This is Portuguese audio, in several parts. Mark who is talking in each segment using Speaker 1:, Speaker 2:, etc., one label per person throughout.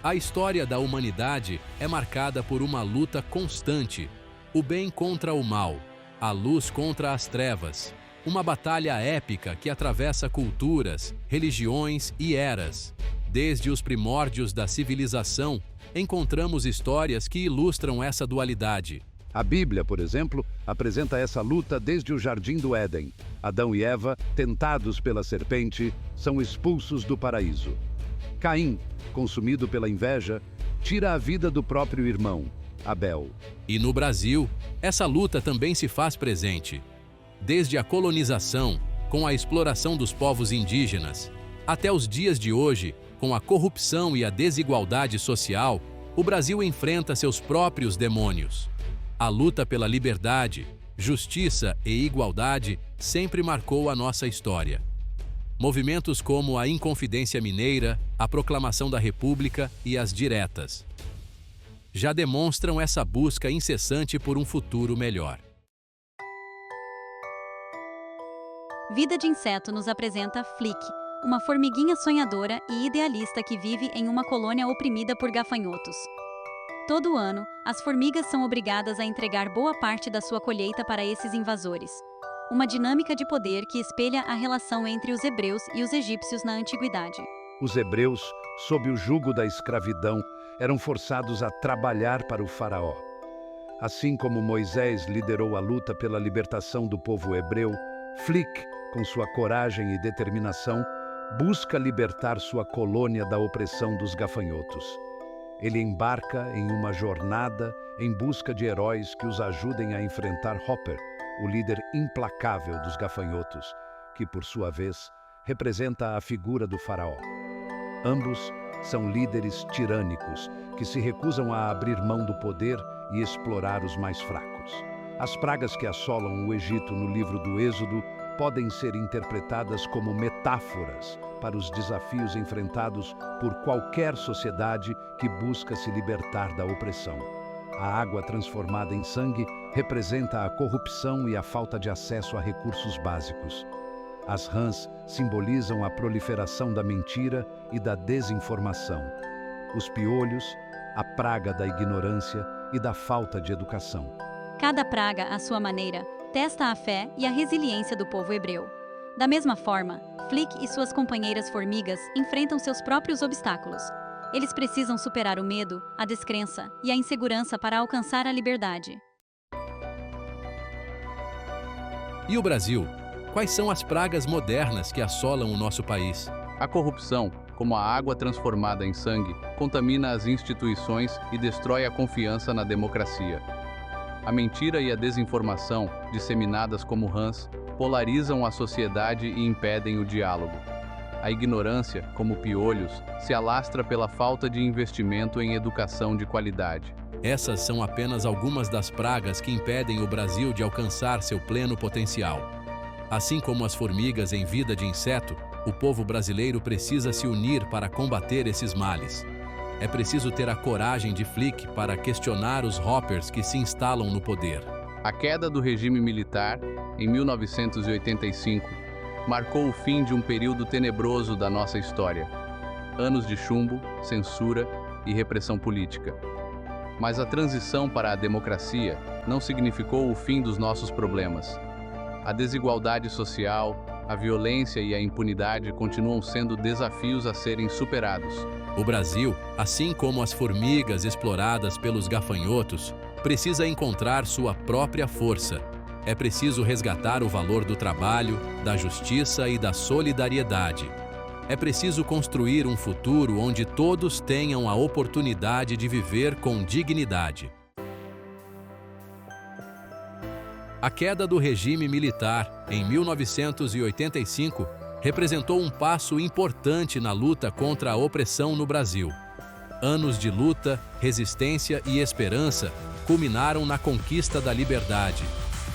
Speaker 1: A história da humanidade é marcada por uma luta constante, o bem contra o mal, a luz contra as trevas, uma batalha épica que atravessa culturas, religiões e eras. Desde os primórdios da civilização, encontramos histórias que ilustram essa dualidade.
Speaker 2: A Bíblia, por exemplo, apresenta essa luta desde o Jardim do Éden. Adão e Eva, tentados pela serpente, são expulsos do paraíso. Caim, consumido pela inveja, tira a vida do próprio irmão, Abel.
Speaker 1: E no Brasil, essa luta também se faz presente. Desde a colonização, com a exploração dos povos indígenas, até os dias de hoje, com a corrupção e a desigualdade social, o Brasil enfrenta seus próprios demônios. A luta pela liberdade, justiça e igualdade sempre marcou a nossa história. Movimentos como a Inconfidência Mineira, a Proclamação da República e as Diretas já demonstram essa busca incessante por um futuro melhor.
Speaker 3: Vida de Inseto nos apresenta Flick, uma formiguinha sonhadora e idealista que vive em uma colônia oprimida por gafanhotos. Todo ano, as formigas são obrigadas a entregar boa parte da sua colheita para esses invasores. Uma dinâmica de poder que espelha a relação entre os hebreus e os egípcios na antiguidade.
Speaker 2: Os hebreus, sob o jugo da escravidão, eram forçados a trabalhar para o faraó. Assim como Moisés liderou a luta pela libertação do povo hebreu, Flick, com sua coragem e determinação, busca libertar sua colônia da opressão dos gafanhotos. Ele embarca em uma jornada em busca de heróis que os ajudem a enfrentar Hopper, o líder implacável dos gafanhotos, que, por sua vez, representa a figura do faraó. Ambos são líderes tirânicos que se recusam a abrir mão do poder e explorar os mais fracos. As pragas que assolam o Egito no livro do Êxodo podem ser interpretadas como metáforas para os desafios enfrentados por qualquer sociedade que busca se libertar da opressão. A água transformada em sangue representa a corrupção e a falta de acesso a recursos básicos. As rãs simbolizam a proliferação da mentira e da desinformação. Os piolhos, a praga da ignorância e da falta de educação.
Speaker 3: Cada praga, à sua maneira, testa a fé e a resiliência do povo hebreu. Da mesma forma, Flick e suas companheiras formigas enfrentam seus próprios obstáculos. Eles precisam superar o medo, a descrença e a insegurança para alcançar a liberdade.
Speaker 1: E o Brasil? Quais são as pragas modernas que assolam o nosso país?
Speaker 4: A corrupção, como a água transformada em sangue, contamina as instituições e destrói a confiança na democracia. A mentira e a desinformação, disseminadas como rãs, polarizam a sociedade e impedem o diálogo. A ignorância, como piolhos, se alastra pela falta de investimento em educação de qualidade.
Speaker 1: Essas são apenas algumas das pragas que impedem o Brasil de alcançar seu pleno potencial. Assim como as formigas em vida de inseto, o povo brasileiro precisa se unir para combater esses males. É preciso ter a coragem de Flick para questionar os Hoppers que se instalam no poder.
Speaker 4: A queda do regime militar, em 1985, marcou o fim de um período tenebroso da nossa história. Anos de chumbo, censura e repressão política. Mas a transição para a democracia não significou o fim dos nossos problemas. A desigualdade social, a violência e a impunidade continuam sendo desafios a serem superados.
Speaker 1: O Brasil, assim como as formigas exploradas pelos gafanhotos, precisa encontrar sua própria força. É preciso resgatar o valor do trabalho, da justiça e da solidariedade. É preciso construir um futuro onde todos tenham a oportunidade de viver com dignidade. A queda do regime militar, em 1985, representou um passo importante na luta contra a opressão no Brasil. Anos de luta, resistência e esperança culminaram na conquista da liberdade.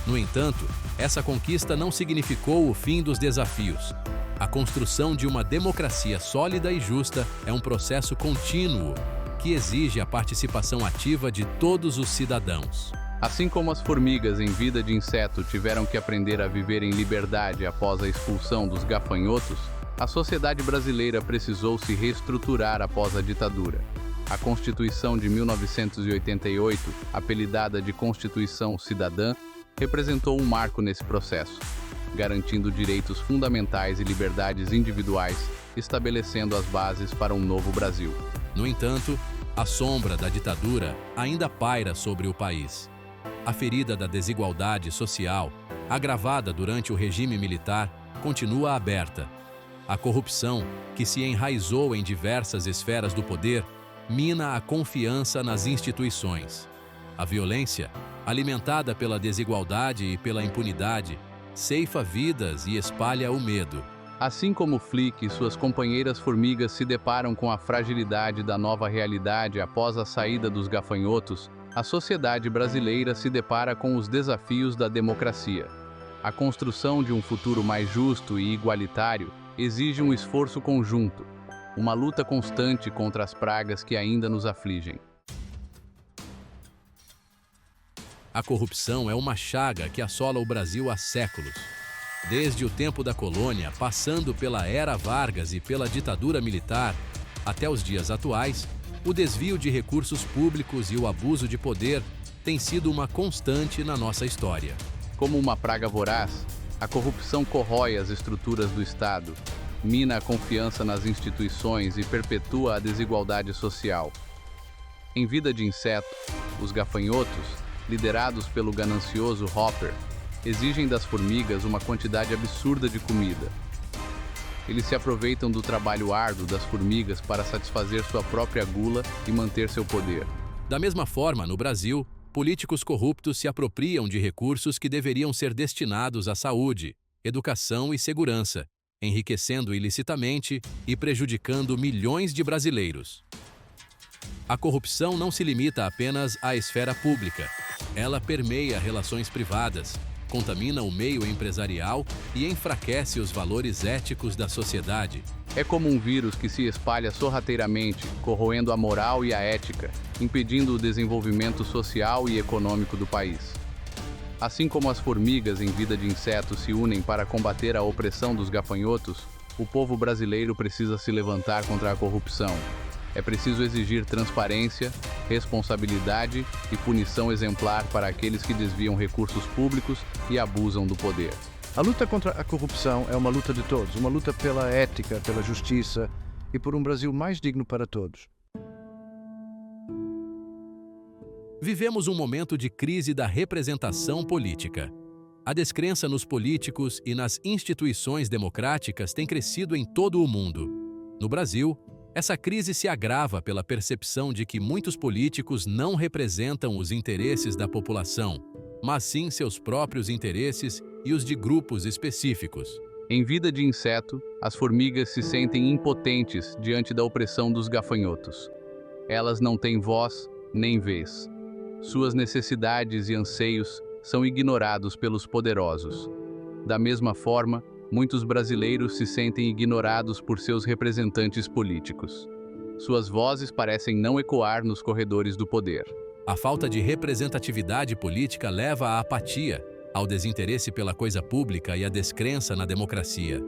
Speaker 1: No entanto, essa conquista não significou o fim dos desafios. A construção de uma democracia sólida e justa é um processo contínuo, que exige a participação ativa de todos os cidadãos.
Speaker 4: Assim como as formigas em vida de inseto tiveram que aprender a viver em liberdade após a expulsão dos gafanhotos, a sociedade brasileira precisou se reestruturar após a ditadura. A Constituição de 1988, apelidada de Constituição Cidadã, representou um marco nesse processo, garantindo direitos fundamentais e liberdades individuais, estabelecendo as bases para um novo Brasil.
Speaker 1: No entanto, a sombra da ditadura ainda paira sobre o país. A ferida da desigualdade social, agravada durante o regime militar, continua aberta. A corrupção, que se enraizou em diversas esferas do poder, mina a confiança nas instituições. A violência, alimentada pela desigualdade e pela impunidade, ceifa vidas e espalha o medo.
Speaker 4: Assim como Flick e suas companheiras formigas se deparam com a fragilidade da nova realidade após a saída dos gafanhotos, a sociedade brasileira se depara com os desafios da democracia. A construção de um futuro mais justo e igualitário exige um esforço conjunto, uma luta constante contra as pragas que ainda nos afligem.
Speaker 1: A corrupção é uma chaga que assola o Brasil há séculos. Desde o tempo da colônia, passando pela Era Vargas e pela ditadura militar, até os dias atuais, o desvio de recursos públicos e o abuso de poder tem sido uma constante na nossa história.
Speaker 4: Como uma praga voraz, a corrupção corrói as estruturas do Estado, mina a confiança nas instituições e perpetua a desigualdade social. Em vida de inseto, os gafanhotos, liderados pelo ganancioso Hopper, exigem das formigas uma quantidade absurda de comida. Eles se aproveitam do trabalho árduo das formigas para satisfazer sua própria gula e manter seu poder.
Speaker 1: Da mesma forma, no Brasil, políticos corruptos se apropriam de recursos que deveriam ser destinados à saúde, educação e segurança, enriquecendo ilicitamente e prejudicando milhões de brasileiros. A corrupção não se limita apenas à esfera pública. Ela permeia relações privadas, contamina o meio empresarial e enfraquece os valores éticos da sociedade.
Speaker 4: É como um vírus que se espalha sorrateiramente, corroendo a moral e a ética, impedindo o desenvolvimento social e econômico do país. Assim como as formigas em vida de inseto se unem para combater a opressão dos gafanhotos, o povo brasileiro precisa se levantar contra a corrupção. É preciso exigir transparência, responsabilidade e punição exemplar para aqueles que desviam recursos públicos e abusam do poder.
Speaker 5: A luta contra a corrupção é uma luta de todos, uma luta pela ética, pela justiça e por um Brasil mais digno para todos.
Speaker 1: Vivemos um momento de crise da representação política. A descrença nos políticos e nas instituições democráticas tem crescido em todo o mundo. No Brasil, essa crise se agrava pela percepção de que muitos políticos não representam os interesses da população, mas sim seus próprios interesses e os de grupos específicos.
Speaker 4: Em vida de inseto, as formigas se sentem impotentes diante da opressão dos gafanhotos. Elas não têm voz nem vez. Suas necessidades e anseios são ignorados pelos poderosos. Da mesma forma, muitos brasileiros se sentem ignorados por seus representantes políticos. Suas vozes parecem não ecoar nos corredores do poder.
Speaker 1: A falta de representatividade política leva à apatia, ao desinteresse pela coisa pública e à descrença na democracia.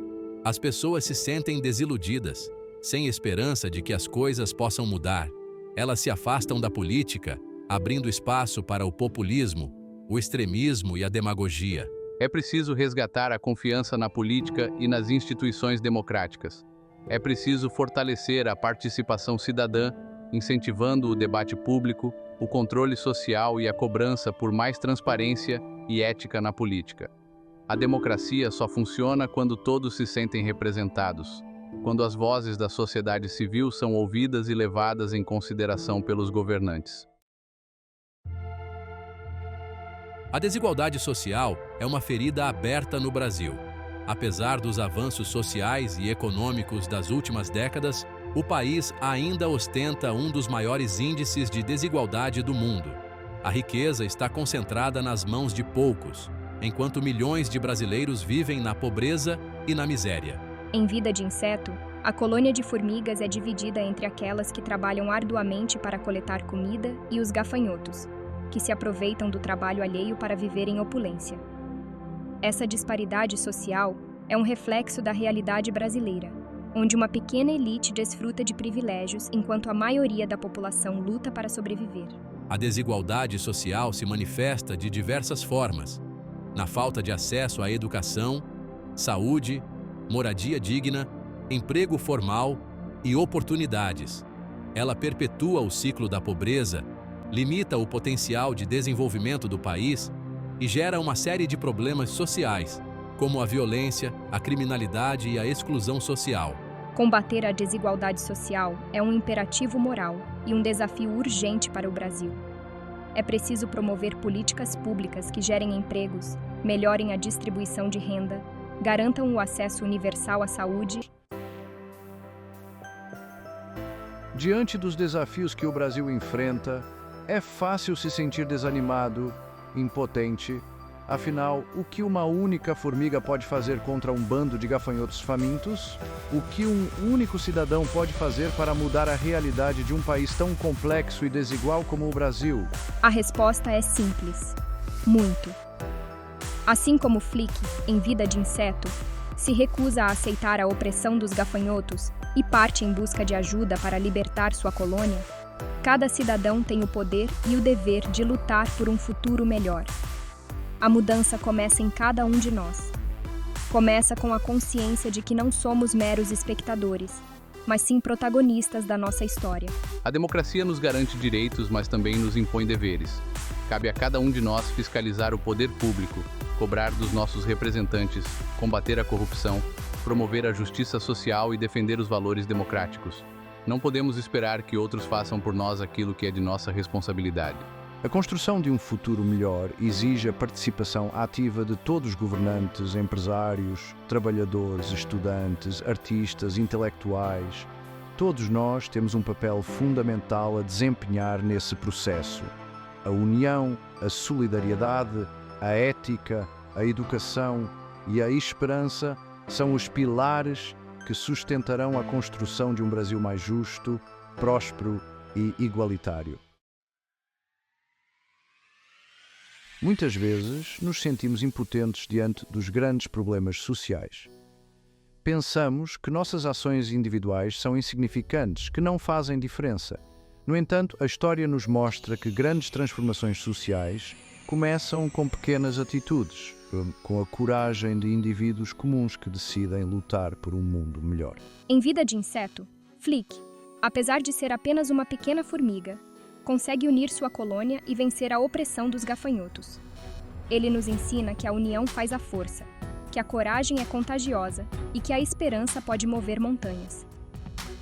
Speaker 1: As pessoas se sentem desiludidas, sem esperança de que as coisas possam mudar. Elas se afastam da política, abrindo espaço para o populismo, o extremismo e a demagogia.
Speaker 4: É preciso resgatar a confiança na política e nas instituições democráticas. É preciso fortalecer a participação cidadã, incentivando o debate público, o controle social e a cobrança por mais transparência e ética na política. A democracia só funciona quando todos se sentem representados, quando as vozes da sociedade civil são ouvidas e levadas em consideração pelos governantes.
Speaker 1: A desigualdade social é uma ferida aberta no Brasil. Apesar dos avanços sociais e econômicos das últimas décadas, o país ainda ostenta um dos maiores índices de desigualdade do mundo. A riqueza está concentrada nas mãos de poucos, enquanto milhões de brasileiros vivem na pobreza e na miséria.
Speaker 6: Em vida de inseto, a colônia de formigas é dividida entre aquelas que trabalham arduamente para coletar comida e os gafanhotos, que se aproveitam do trabalho alheio para viver em opulência. Essa disparidade social é um reflexo da realidade brasileira. onde uma pequena elite desfruta de privilégios enquanto a maioria da população luta para sobreviver.
Speaker 1: A desigualdade social se manifesta de diversas formas: na falta de acesso à educação, saúde, moradia digna, emprego formal e oportunidades. Ela perpetua o ciclo da pobreza, limita o potencial de desenvolvimento do país e gera uma série de problemas sociais, como a violência, a criminalidade e a exclusão social.
Speaker 6: Combater a desigualdade social é um imperativo moral e um desafio urgente para o Brasil. É preciso promover políticas públicas que gerem empregos, melhorem a distribuição de renda, garantam o acesso universal à saúde.
Speaker 5: Diante dos desafios que o Brasil enfrenta, é fácil se sentir desanimado, impotente. Afinal, o que uma única formiga pode fazer contra um bando de gafanhotos famintos? O que um único cidadão pode fazer para mudar a realidade de um país tão complexo e desigual como o Brasil?
Speaker 6: A resposta é simples: muito. Assim como Flick, em Vida de Inseto, se recusa a aceitar a opressão dos gafanhotos e parte em busca de ajuda para libertar sua colônia, cada cidadão tem o poder e o dever de lutar por um futuro melhor. A mudança começa em cada um de nós. Começa com a consciência de que não somos meros espectadores, mas sim protagonistas da nossa história.
Speaker 4: A democracia nos garante direitos, mas também nos impõe deveres. Cabe a cada um de nós fiscalizar o poder público, cobrar dos nossos representantes, combater a corrupção, promover a justiça social e defender os valores democráticos. Não podemos esperar que outros façam por nós aquilo que é de nossa responsabilidade.
Speaker 5: A construção de um futuro melhor exige a participação ativa de todos os governantes, empresários, trabalhadores, estudantes, artistas, intelectuais. Todos nós temos um papel fundamental a desempenhar nesse processo. A união, a solidariedade, a ética, a educação e a esperança são os pilares que sustentarão a construção de um Brasil mais justo, próspero e igualitário. Muitas vezes nos sentimos impotentes diante dos grandes problemas sociais. Pensamos que nossas ações individuais são insignificantes, que não fazem diferença. No entanto, a história nos mostra que grandes transformações sociais começam com pequenas atitudes, com a coragem de indivíduos comuns que decidem lutar por um mundo melhor.
Speaker 6: Em Vida de Inseto, Flick, apesar de ser apenas uma pequena formiga, consegue unir sua colônia e vencer a opressão dos gafanhotos. Ele nos ensina que a união faz a força, que a coragem é contagiosa e que a esperança pode mover montanhas.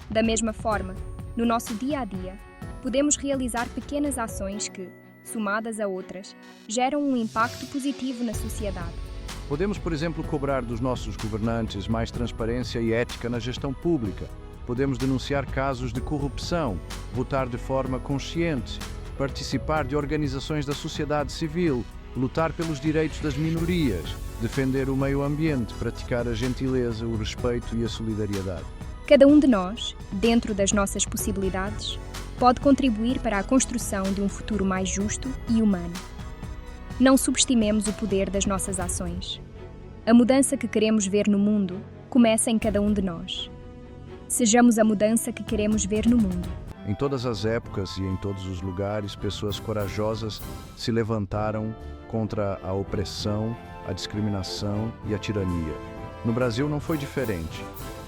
Speaker 6: Da mesma forma, no nosso dia a dia, podemos realizar pequenas ações que, somadas a outras, geram um impacto positivo na sociedade.
Speaker 5: Podemos, por exemplo, cobrar dos nossos governantes mais transparência e ética na gestão pública. Podemos denunciar casos de corrupção, votar de forma consciente, participar de organizações da sociedade civil, lutar pelos direitos das minorias, defender o meio ambiente, praticar a gentileza, o respeito e a solidariedade.
Speaker 6: Cada um de nós, dentro das nossas possibilidades, pode contribuir para a construção de um futuro mais justo e humano. Não subestimemos o poder das nossas ações. A mudança que queremos ver no mundo começa em cada um de nós. Sejamos a mudança que queremos ver no mundo.
Speaker 5: Em todas as épocas e em todos os lugares, pessoas corajosas se levantaram contra a opressão, a discriminação e a tirania. No Brasil não foi diferente.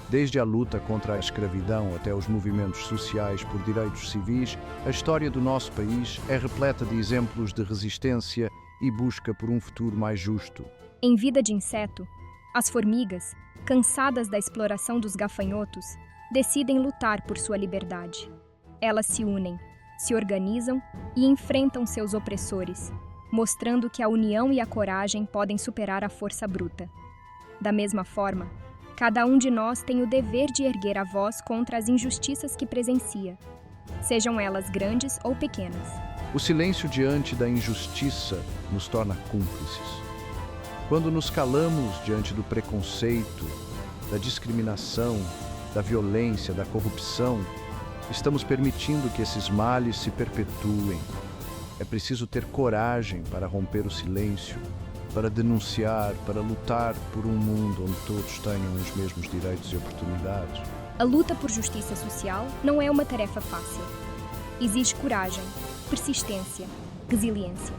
Speaker 5: Desde a luta contra a escravidão até os movimentos sociais por direitos civis, a história do nosso país é repleta de exemplos de resistência e busca por um futuro mais justo.
Speaker 6: Em Vida de Inseto, as formigas, cansadas da exploração dos gafanhotos, decidem lutar por sua liberdade. Elas se unem, se organizam e enfrentam seus opressores, mostrando que a união e a coragem podem superar a força bruta. Da mesma forma, cada um de nós tem o dever de erguer a voz contra as injustiças que presencia, sejam elas grandes ou pequenas.
Speaker 5: O silêncio diante da injustiça nos torna cúmplices. Quando nos calamos diante do preconceito, da discriminação, da violência, da corrupção, estamos permitindo que esses males se perpetuem. É preciso ter coragem para romper o silêncio, para denunciar, para lutar por um mundo onde todos tenham os mesmos direitos e oportunidades.
Speaker 6: A luta por justiça social não é uma tarefa fácil. Exige coragem, persistência, resiliência.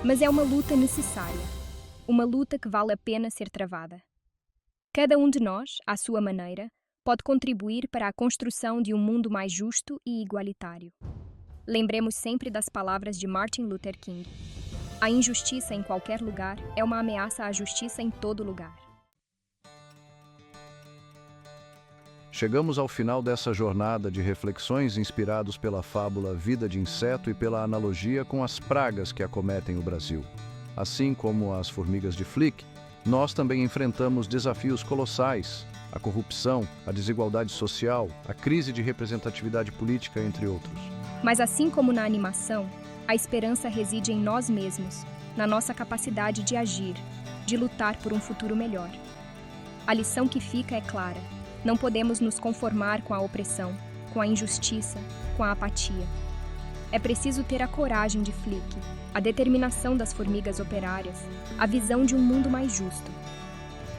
Speaker 6: Mas é uma luta necessária. Uma luta que vale a pena ser travada. Cada um de nós, à sua maneira, pode contribuir para a construção de um mundo mais justo e igualitário. Lembremos sempre das palavras de Martin Luther King. A injustiça em qualquer lugar é uma ameaça à justiça em todo lugar.
Speaker 5: Chegamos ao final dessa jornada de reflexões inspirados pela fábula Vida de Inseto e pela analogia com as pragas que acometem o Brasil. Assim como as formigas de Flick, nós também enfrentamos desafios colossais: a corrupção, a desigualdade social, a crise de representatividade política, entre outros.
Speaker 6: Mas assim como na animação, a esperança reside em nós mesmos, na nossa capacidade de agir, de lutar por um futuro melhor. A lição que fica é clara: não podemos nos conformar com a opressão, com a injustiça, com a apatia. É preciso ter a coragem de Flick, a determinação das formigas operárias, a visão de um mundo mais justo.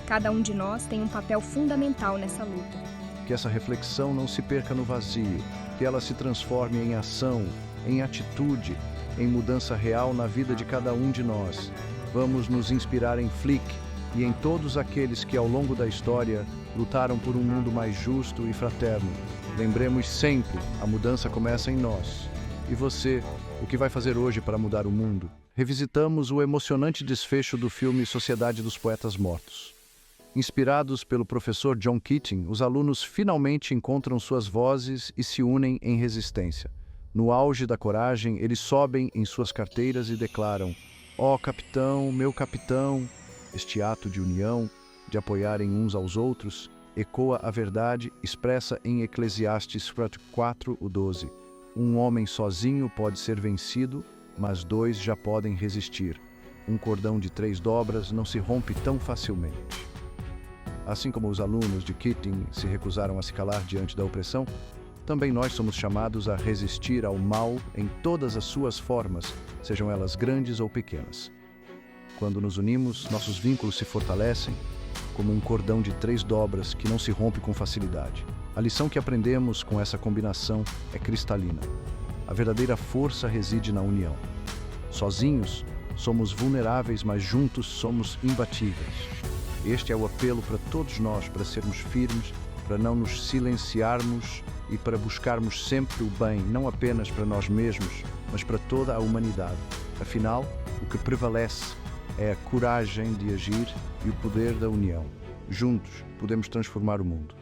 Speaker 6: Cada um de nós tem um papel fundamental nessa luta.
Speaker 5: Que essa reflexão não se perca no vazio, que ela se transforme em ação, em atitude, em mudança real na vida de cada um de nós. Vamos nos inspirar em Flick e em todos aqueles que, ao longo da história, lutaram por um mundo mais justo e fraterno. Lembremos sempre, a mudança começa em nós. E você, o que vai fazer hoje para mudar o mundo? Revisitamos o emocionante desfecho do filme Sociedade dos Poetas Mortos. Inspirados pelo professor John Keating, os alunos finalmente encontram suas vozes e se unem em resistência. No auge da coragem, eles sobem em suas carteiras e declaram: "Ó capitão, meu capitão!" Este ato de união, de apoiarem uns aos outros, ecoa a verdade expressa em Eclesiastes 4:12. Um homem sozinho pode ser vencido, mas dois já podem resistir. Um cordão de 3 dobras não se rompe tão facilmente. Assim como os alunos de Keating se recusaram a se calar diante da opressão, também nós somos chamados a resistir ao mal em todas as suas formas, sejam elas grandes ou pequenas. Quando nos unimos, nossos vínculos se fortalecem, como um cordão de 3 dobras que não se rompe com facilidade. A lição que aprendemos com essa combinação é cristalina. A verdadeira força reside na união. Sozinhos, somos vulneráveis, mas juntos somos imbatíveis. Este é o apelo para todos nós, para sermos firmes, para não nos silenciarmos e para buscarmos sempre o bem, não apenas para nós mesmos, mas para toda a humanidade. Afinal, o que prevalece é a coragem de agir e o poder da união. Juntos, podemos transformar o mundo.